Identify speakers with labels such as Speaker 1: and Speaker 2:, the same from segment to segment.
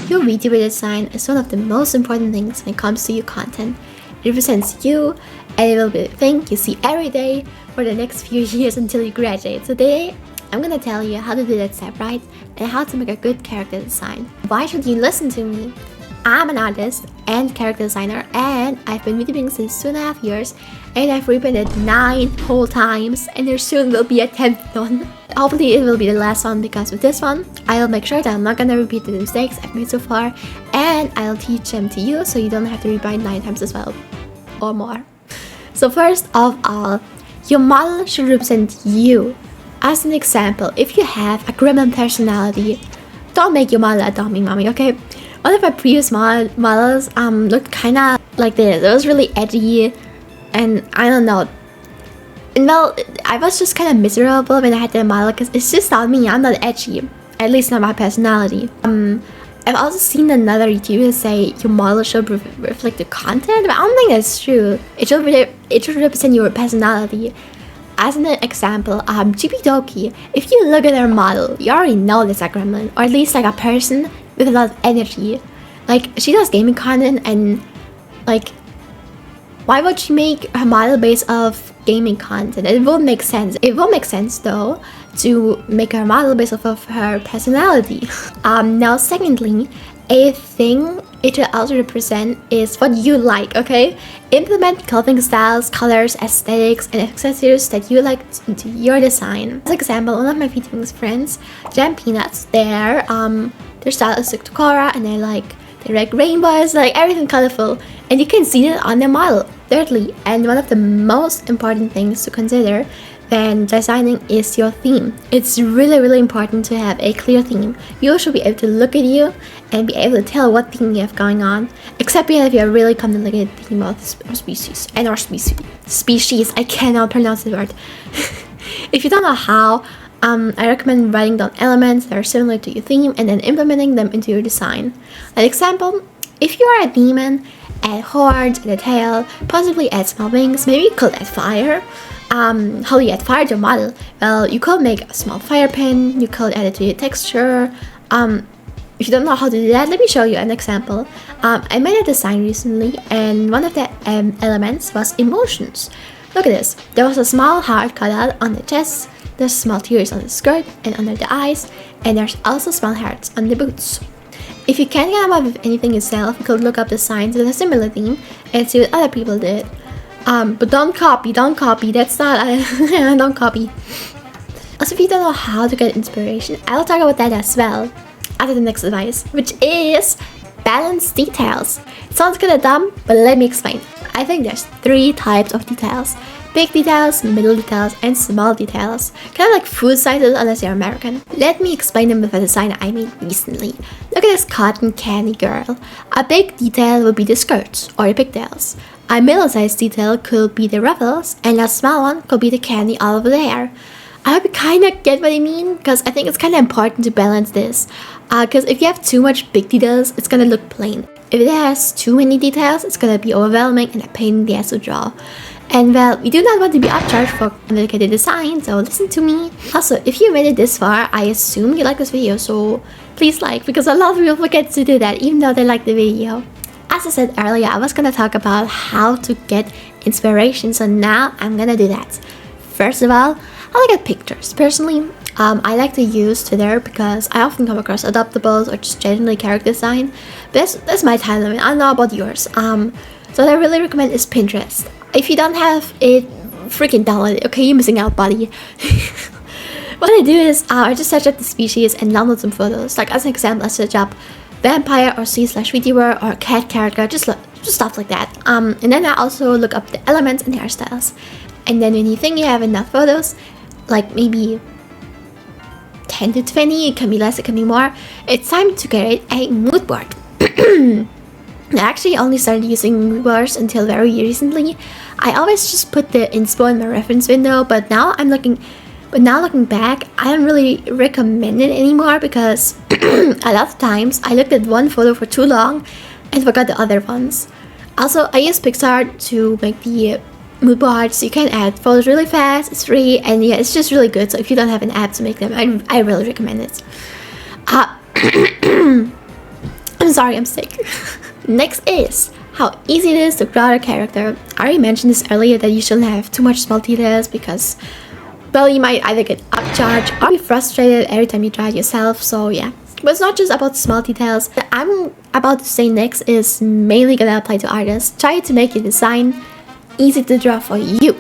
Speaker 1: Your Vtuber design is one of the most important things when it comes to your content. It represents you, and it will be the thing you see every day for the next few years until you graduate. So today, I'm gonna tell you how to do that step right and how to make a good character design. Why should you listen to me? I'm an artist and character designer, and I've been VTubing since 2.5 years, and I've repainted 9 whole times, and there soon will be a 10th one. Hopefully it will be the last one, because with this one, I'll make sure that I'm not gonna repeat the mistakes I've made so far, and I'll teach them to you so you don't have to rebind 9 times as well, or more. So first of all, your model should represent you. As an example, if you have a gremlin personality, don't make your model a dummy mommy, okay? One of my previous models looked kinda like this. It was really edgy, and I don't know. And well, I was just kind of miserable when I had that model because it's just not me. I'm not edgy, at least not my personality. I've also seen another YouTuber say your model should reflect the content, but I don't think that's true. It should represent your personality. As an example, Doki, if you look at her model, you already know that's a gremlin, or at least like a person with a lot of energy. Like, she does gaming content, and like, why would she make her model based off gaming content? It won't make sense. It won't make sense though to make her model based off of her personality. Now secondly, a thing it should also represent is what you like, okay? Implement clothing styles, colors, aesthetics, and accessories that you like into your design. As an example, one of my VTubing friends, Jam Peanuts, their style is Sakura, and they like rainbows, like everything colorful, and you can see it on their model. Thirdly, and one of the most important things to consider when designing is your theme. It's really important to have a clear theme. You should be able to look at you and be able to tell what theme you have going on, except if you're really complicated theme of species. I cannot pronounce the word. If you don't know how, I recommend writing down elements that are similar to your theme and then implementing them into your design. An example, if you are a demon, add horns and a tail, possibly add small wings, maybe you could add fire. How do you add fire to your model? Well, you could make a small fire pin, you could add it to your texture. If you don't know how to do that, let me show you an example. I made a design recently, and one of the elements was emotions. Look at this. There was a small heart cut out on the chest, there's small tears on the skirt and under the eyes, and there's also small hearts on the boots. If you can't come up with anything yourself, you could look up designs with a similar theme and see what other people did. But don't copy, that's not, don't copy. Also, if you don't know how to get inspiration, I'll talk about that as well after the next advice, which is balance details. It sounds kinda dumb, but let me explain. I think there's 3 types of details: big details, middle details, and small details. Kind of like food sizes unless you're American. Let me explain them with a design I made recently. Look at this cotton candy girl. A big detail would be the skirts or the pigtails. A middle-sized detail could be the ruffles, and a small one could be the candy all over there. I hope you kind of get what I mean, because I think it's kind of important to balance this. Because if you have too much big details, it's gonna look plain. If it has too many details, it's gonna be overwhelming and a pain in the ass to draw. And well, we do not want to be upcharged for complicated design, so listen to me. Also, if you made it this far, I assume you like this video, so please like, because a lot of people forget to do that, even though they like the video. As I said earlier, I was gonna talk about how to get inspiration, so now I'm gonna do that. First of all, I look at pictures. Personally, I like to use Twitter because I often come across adoptables or just generally character design. But that's my time limit. I don't know about yours. So what I really recommend is Pinterest. If you don't have it, freaking download it. Okay, you're missing out, buddy. What I do is I just search up the species and download some photos. Like, as an example, I search up vampire or C/VTuber or cat character, just stuff like that. And then I also look up the elements and hairstyles. And then when you think you have enough photos, like maybe 10 to 20, it can be less, it can be more, it's time to create a mood board. I actually only started using mood boards until very recently. I always just put the inspo in my reference window, but now looking back, I don't really recommend it anymore because a lot of times I looked at one photo for too long and forgot the other ones. Also, I use Pixar to make the mood boards. You can add photos really fast, it's free, and yeah, it's just really good. So if you don't have an app to make them, I really recommend it. sorry, I'm sick. Next is how easy it is to draw a character. I already mentioned this earlier that you shouldn't have too much small details because, well, you might either get upcharged or be frustrated every time you draw it yourself, so yeah. But it's not just about small details. What I'm about to say next is mainly gonna apply to artists. Try to make your design easy to draw for you.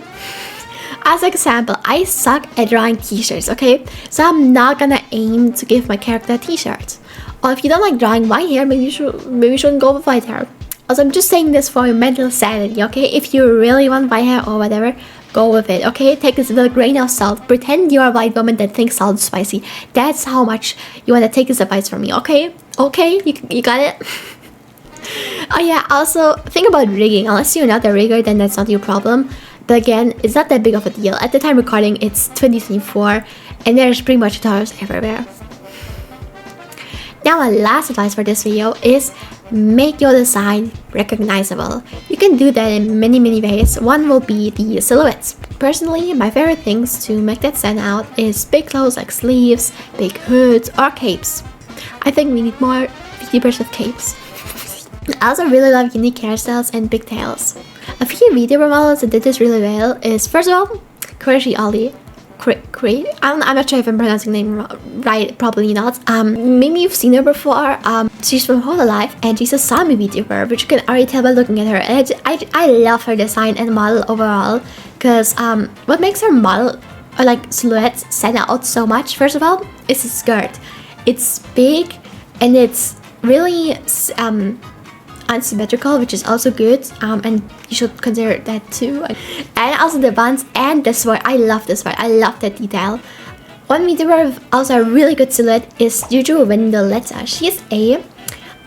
Speaker 1: As an example, I suck at drawing t-shirts, okay? So I'm not gonna aim to give my character a t-shirt. Or if you don't like drawing white hair, maybe you shouldn't go with white hair. Also, I'm just saying this for your mental sanity, okay? If you really want white hair or whatever, go with it, okay? Take this with a grain of salt. Pretend you're a white woman that thinks salt is spicy. That's how much you want to take this advice from me, okay? Okay? You got it? Oh yeah, also, think about rigging. Unless you're not a rigger, then that's not your problem. But again, it's not that big of a deal. At the time recording, it's 2024, and there's pretty much tutorials everywhere. Now my last advice for this video is make your design recognizable. You can do that in many ways. One will be the silhouettes. Personally, my favorite things to make that stand out is big clothes like sleeves, big hoods, or capes. I think we need more VTubers with capes. I also really love unique hairstyles and big tails. A few VTuber models that did this really well is, first of all, Crazy Ollie. I'm not sure if I'm pronouncing the name right, probably not. Maybe you've seen her before. She's from Hololive and she's a zombie VTuber, which you can already tell by looking at her. And I love her design and model overall, because what makes her model or like silhouettes stand out so much, first of all, is the skirt. It's big and it's really unsymmetrical, which is also good, and you should consider that too. And also the buns and the sword. I love the sword. I love that detail. One VTuber with also a really good silhouette is Juju Vendoletta. She's a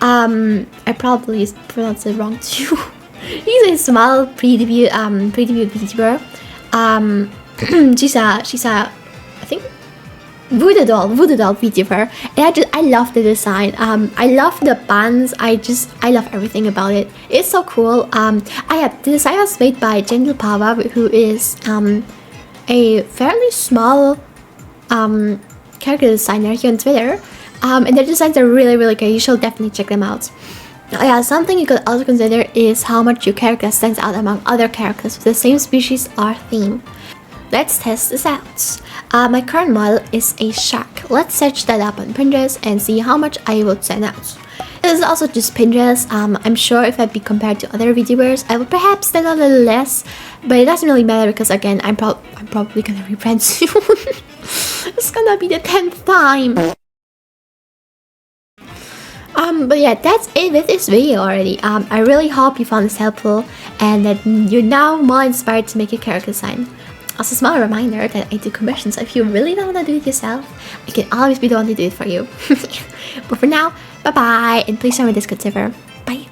Speaker 1: I probably pronounced it wrong too. She's a small pre-debut VTuber. she's a I think Voodoo doll VTuber, and I love the design. I love the buns. I love everything about it. It's so cool. The design was made by Gerbil, who is a fairly small character designer here on Twitter. And their designs are really good. You should definitely check them out. Yeah, something you could also consider is how much your character stands out among other characters with the same species or theme. Let's test this out. My current model is a shark. Let's search that up on Pinterest and see how much I would stand out. This is also just Pinterest. I'm sure if I'd be compared to other VTubers, I would perhaps stand out a little less, but it doesn't really matter because again, I'm probably gonna rebrand soon. It's gonna be the 10th time. But yeah, that's it with this video already. I really hope you found this helpful and that you're now more inspired to make your character design. Also, small reminder that I do commissions, so if you really don't want to do it yourself, I can always be the one to do it for you. But for now, bye bye, and please show me this good server. Bye.